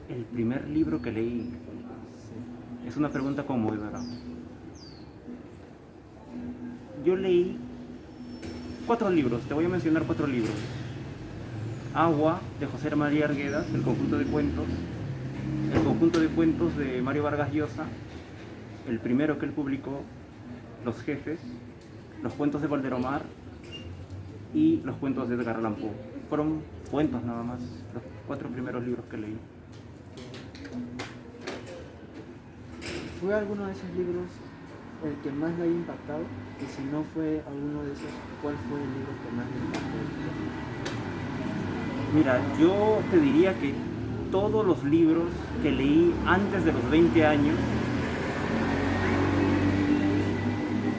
El primer libro que leí es una pregunta conmovedora. Yo leí 4 libros, te voy a mencionar 4 libros. Agua, de José María Arguedas, el conjunto de cuentos de Mario Vargas Llosa, el primero que él publicó, Los Jefes, los cuentos de Valderomar y los cuentos de Edgar Allan Poe. Fueron cuentos nada más, los 4 primeros libros que leí. ¿Fue alguno de esos libros el que más le haya impactado? Y si no fue alguno de esos, ¿cuál fue el libro que más le impactó? Mira, yo te diría que todos los libros que leí antes de los 20 años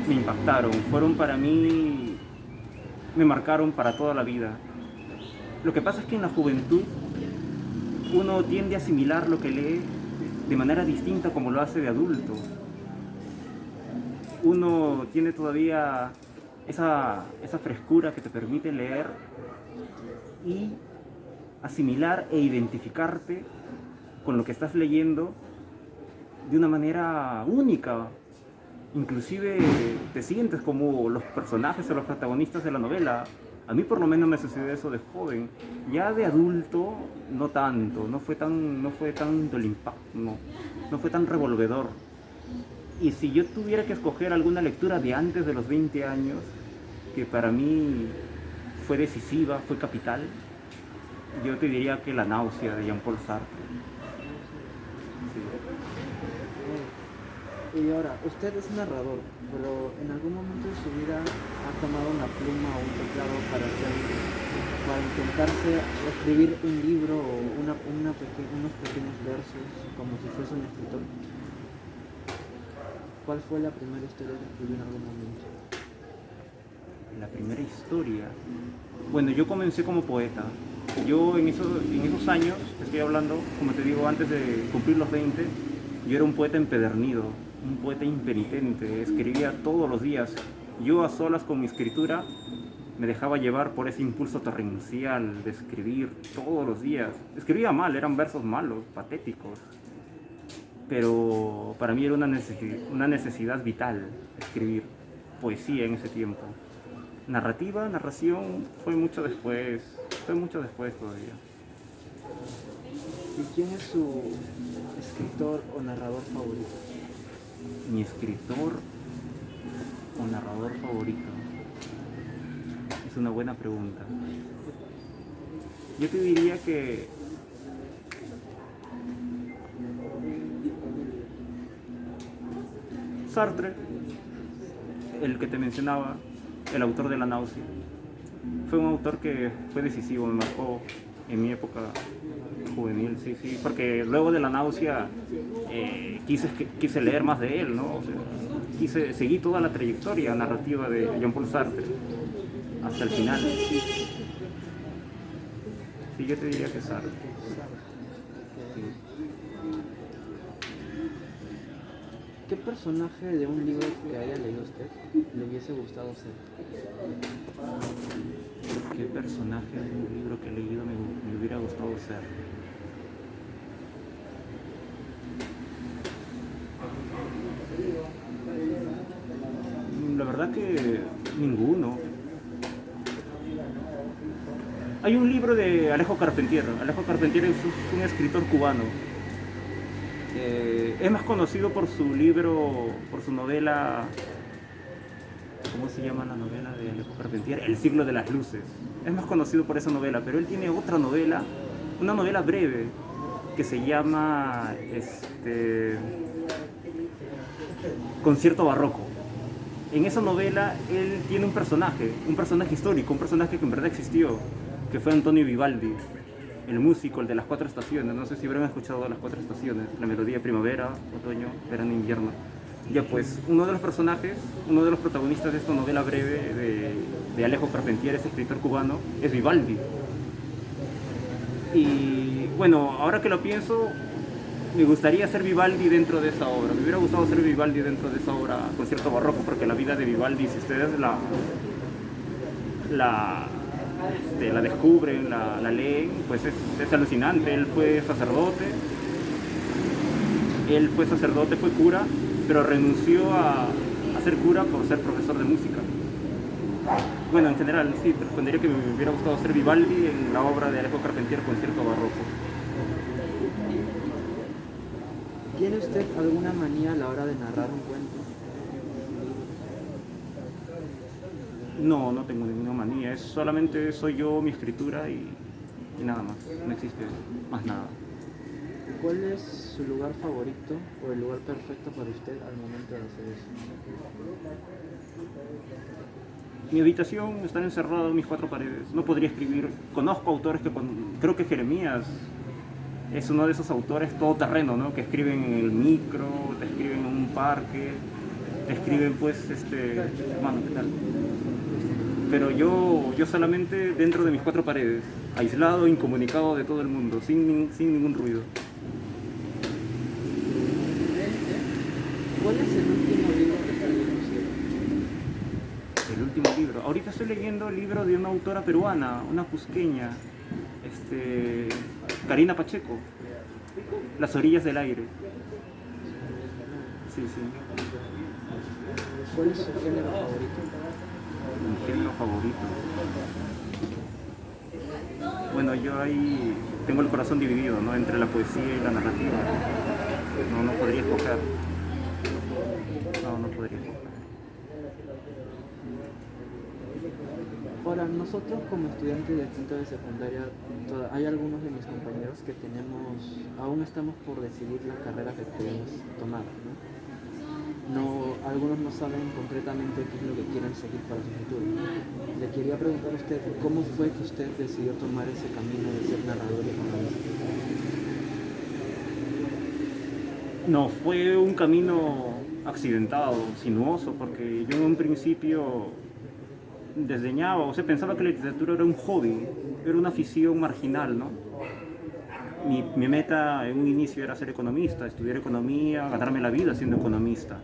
me impactaron, fueron para mí, me marcaron para toda la vida. Lo que pasa es que en la juventud uno tiende a asimilar lo que lee de manera distinta como lo hace de adulto. Uno tiene todavía esa frescura que te permite leer y asimilar e identificarte con lo que estás leyendo de una manera única. Inclusive te sientes como los personajes o los protagonistas de la novela. A mí por lo menos me sucedió eso de joven. Ya de adulto no tanto, no fue tanto el impacto, no fue tan revolvedor. Y si yo tuviera que escoger alguna lectura de antes de los 20 años, que para mí fue decisiva, fue capital, yo te diría que La náusea de Jean-Paul Sartre. Y ahora, usted es narrador, pero ¿en algún momento de su vida ha tomado una pluma o un teclado para intentarse escribir un libro o unos pequeños versos como si fuese un escritor? ¿Cuál fue la primera historia que escribió en algún momento? La primera historia. Bueno, yo comencé como poeta. Yo en esos años, estoy hablando, como te digo, antes de cumplir los 20, yo era un poeta empedernido, un poeta impenitente, escribía todos los días. Yo a solas con mi escritura me dejaba llevar por ese impulso torrencial de escribir todos los días. Escribía mal, eran versos malos, patéticos, pero para mí era una necesidad vital escribir poesía en ese tiempo. Narración fue mucho después todavía. ¿Y quién es su escritor o narrador favorito? Mi escritor o narrador favorito es una buena pregunta. Yo te diría que Sartre, el que te mencionaba, el autor de La náusea, fue un autor que fue decisivo, me marcó en mi época juvenil, sí, porque luego de La náusea quise leer más de él, ¿no? O sea, seguí toda la trayectoria narrativa de Jean-Paul Sartre hasta el final. Sí, yo te diría que Sartre. Sí. ¿Qué personaje de un libro que haya leído usted le hubiese gustado ser? ¿Qué personaje de un libro que he leído me hubiera gustado ser? La verdad que ninguno. Hay un libro de Alejo Carpentier. Alejo Carpentier es un escritor cubano. Es más conocido por su libro, por su novela. ¿Cómo se llama la novela de Alejo Carpentier? El siglo de las luces. Es más conocido por esa novela, pero él tiene otra novela, una novela breve, que se llama Concierto Barroco. En esa novela él tiene un personaje histórico, un personaje que en verdad existió, que fue Antonio Vivaldi, el músico, el de las 4 estaciones. No sé si habrán escuchado las 4 estaciones, la melodía primavera, otoño, verano, invierno. Ya pues, uno de los protagonistas de esta novela breve de Alejo Carpentier, ese escritor cubano, es Vivaldi. Y bueno, ahora que lo pienso, me gustaría ser Vivaldi dentro de esa obra. Me hubiera gustado ser Vivaldi dentro de esa obra, Concierto Barroco, porque la vida de Vivaldi, si ustedes la la descubren, la leen, pues es alucinante. Él fue sacerdote, fue cura, pero renunció a ser cura por ser profesor de música. Bueno, en general, sí, te respondería que me hubiera gustado ser Vivaldi en la obra de Alejo Carpentier, Concierto Barroco. ¿Tiene usted alguna manía a la hora de narrar un cuento? No, no tengo ninguna manía, es solamente soy yo, mi escritura y nada más, no existe más nada. ¿Cuál es su lugar favorito o el lugar perfecto para usted al momento de hacer eso? Mi habitación, estar encerrado en mis cuatro paredes, no podría escribir. Conozco autores creo que Jeremías es uno de esos autores todoterreno, ¿no? Que escriben en el micro, te escriben en un parque, te escriben pues, bueno, ¿qué tal? Pero yo solamente dentro de mis cuatro paredes, aislado, incomunicado de todo el mundo, sin ningún ruido. ¿Cuál es el último libro que está leyendo usted? El último libro. Ahorita estoy leyendo el libro de una autora peruana, una cusqueña, Karina Pacheco, Las orillas del aire. Sí, sí. ¿Cuál es su género favorito? Mi género favorito. Bueno, yo ahí tengo el corazón dividido, ¿no? Entre la poesía y la narrativa. No podría escoger. No podría escoger. Ahora, nosotros como estudiantes de quinto de secundaria, hay algunos de mis compañeros que aún estamos por decidir la carrera que queremos tomar, ¿no? Algunos no saben concretamente qué es lo que quieren seguir para su futuro. Le quería preguntar a usted, ¿cómo fue que usted decidió tomar ese camino de ser narrador y economista? No, fue un camino accidentado, sinuoso, porque yo en un principio desdeñaba, o sea, pensaba que la literatura era un hobby, era una afición marginal, ¿no? Mi meta en un inicio era ser economista, estudiar economía, ganarme la vida siendo economista,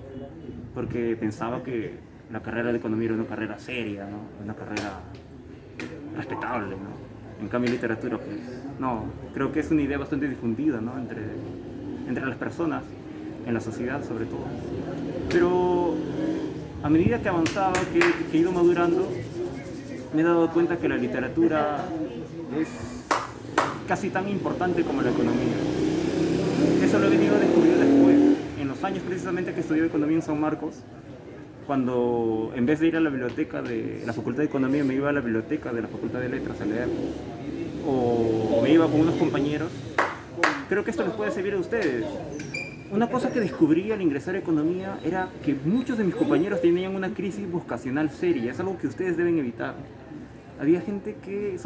porque pensaba que la carrera de economía era una carrera seria, ¿no? Una carrera respetable, ¿no? En cambio, literatura, pues, no, creo que es una idea bastante difundida, ¿no? Entre las personas, en la sociedad sobre todo. Pero a medida que avanzaba, que he ido madurando, me he dado cuenta que la literatura es casi tan importante como la economía. Eso lo he venido a descubrir después, en los años precisamente que estudié economía en San Marcos, cuando en vez de ir a la biblioteca de la Facultad de Economía me iba a la biblioteca de la Facultad de Letras a leer, o me iba con unos compañeros. Creo que esto les puede servir a ustedes. Una cosa que descubrí al ingresar a economía era que muchos de mis compañeros tenían una crisis vocacional seria, es algo que ustedes deben evitar. Había gente que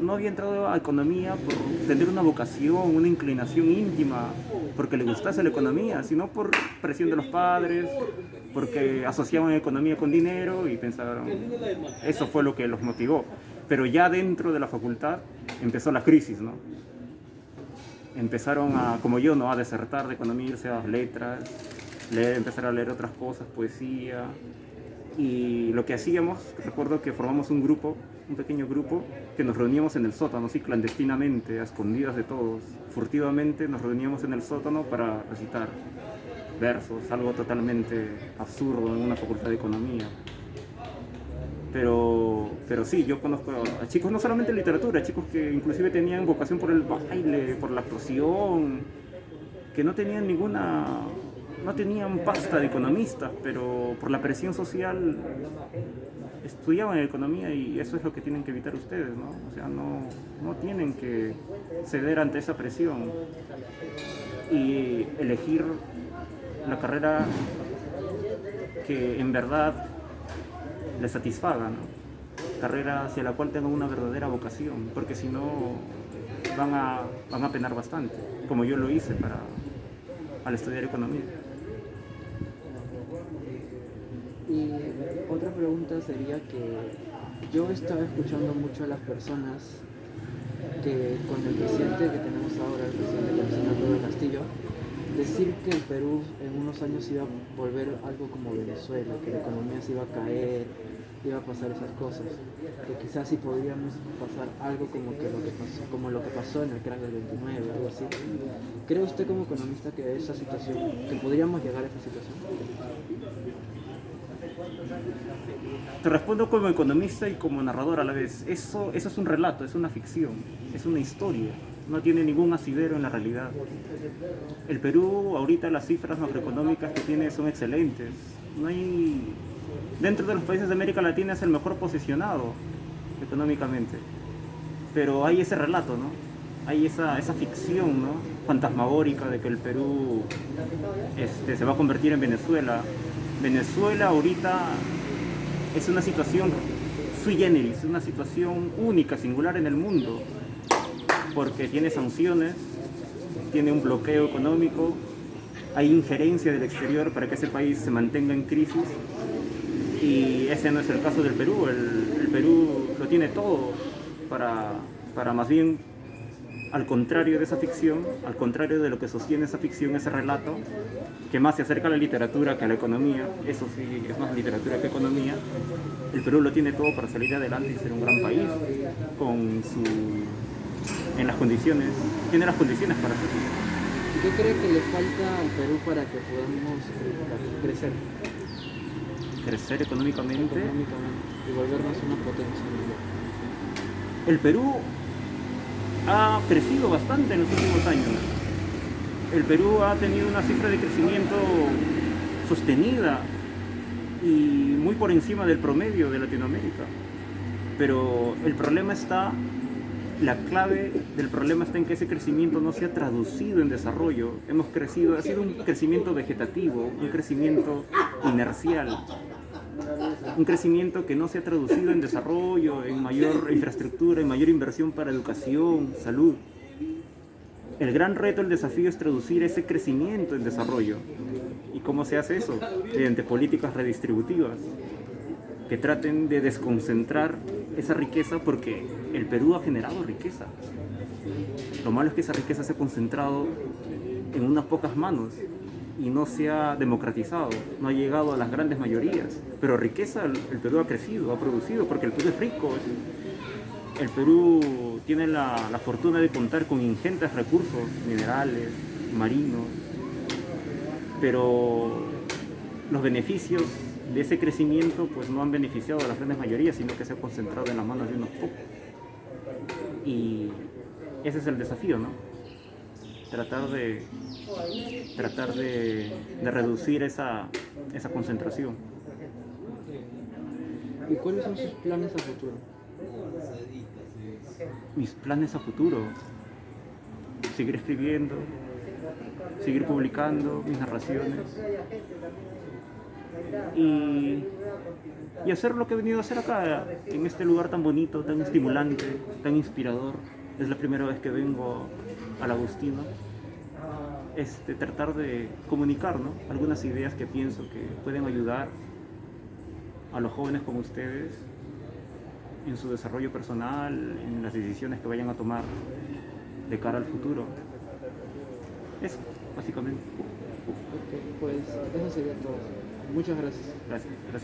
no había entrado a economía por tener una vocación, una inclinación íntima, porque le gustase la economía, sino por presión de los padres, porque asociaban economía con dinero y pensaron, eso fue lo que los motivó. Pero ya dentro de la facultad empezó la crisis, ¿no? Empezaron como yo, ¿no? A desertar de economía, irse a las letras, empezar a leer otras cosas, poesía. Y lo que hacíamos, recuerdo que formamos un pequeño grupo, que nos reuníamos en el sótano, así clandestinamente, a escondidas de todos. Furtivamente nos reuníamos en el sótano para recitar versos, algo totalmente absurdo en una facultad de economía. Pero sí, yo conozco a chicos no solamente de literatura, chicos que inclusive tenían vocación por el baile, por la actuación, que no tenían pasta de economistas, pero por la presión social estudiaban economía, y eso es lo que tienen que evitar ustedes, ¿no? O sea, no tienen que ceder ante esa presión y elegir la carrera que en verdad les satisfaga, ¿no? Carrera hacia la cual tengan una verdadera vocación, porque si no van a penar bastante, como yo lo hice al estudiar economía. Y otra pregunta sería que yo estaba escuchando mucho a las personas que con el presidente que tenemos ahora, el presidente Alexander Pedro Castillo, decir que el Perú en unos años iba a volver algo como Venezuela, que la economía se iba a caer, iba a pasar esas cosas, que quizás sí podríamos pasar algo como que lo que pasó, como lo que pasó en el crack del 29, algo así. ¿Cree usted como economista que esa situación, que podríamos llegar a esa situación? Te respondo como economista y como narrador a la vez. Eso es un relato, es una ficción, es una historia. No tiene ningún asidero en la realidad. El Perú, ahorita las cifras macroeconómicas que tiene son excelentes. No hay... Dentro de los países de América Latina es el mejor posicionado económicamente. Pero hay ese relato, ¿no? Hay esa ficción, ¿no? Fantasmagórica de que el Perú se va a convertir en Venezuela. Venezuela ahorita es una situación sui generis, una situación única, singular en el mundo, porque tiene sanciones, tiene un bloqueo económico, hay injerencia del exterior para que ese país se mantenga en crisis, y ese no es el caso del Perú. El Perú lo tiene todo para más bien, al contrario de esa ficción, al contrario de lo que sostiene esa ficción, ese relato, que más se acerca a la literatura que a la economía, eso sí, es más literatura que economía, el Perú lo tiene todo para salir adelante y ser un gran país, en las condiciones, tiene las condiciones para hacerlo. ¿Y qué cree que le falta al Perú para que podamos crecer Crecer económicamente. y volvernos una potencia mundial? El Perú ha crecido bastante en los últimos años. El Perú ha tenido una cifra de crecimiento sostenida y muy por encima del promedio de Latinoamérica. Pero el problema está, la clave del problema está en que ese crecimiento no se ha traducido en desarrollo. Hemos crecido, ha sido un crecimiento vegetativo, un crecimiento inercial, un crecimiento que no se ha traducido en desarrollo, en mayor infraestructura, en mayor inversión para educación, salud. El gran reto, el desafío es traducir ese crecimiento en desarrollo. ¿Y cómo se hace eso? Mediante políticas redistributivas que traten de desconcentrar esa riqueza, porque el Perú ha generado riqueza. Lo malo es que esa riqueza se ha concentrado en unas pocas manos y no se ha democratizado, no ha llegado a las grandes mayorías. Pero riqueza el Perú ha crecido, ha producido, porque el Perú es rico. El Perú tiene la fortuna de contar con ingentes recursos minerales, marinos, pero los beneficios de ese crecimiento pues no han beneficiado a las grandes mayorías, sino que se ha concentrado en las manos de unos pocos. Y ese es el desafío, ¿no? Tratar de reducir esa concentración. ¿Y cuáles son sus planes a futuro? Mis planes a futuro: seguir escribiendo, seguir publicando mis narraciones y hacer lo que he venido a hacer acá, en este lugar tan bonito, tan estimulante, tan inspirador. Es la primera vez que vengo al Agustino. Tratar de comunicar, ¿no?, algunas ideas que pienso que pueden ayudar a los jóvenes como ustedes en su desarrollo personal, en las decisiones que vayan a tomar de cara al futuro. Eso, básicamente. Ok, pues eso sería todo. Muchas gracias. Gracias.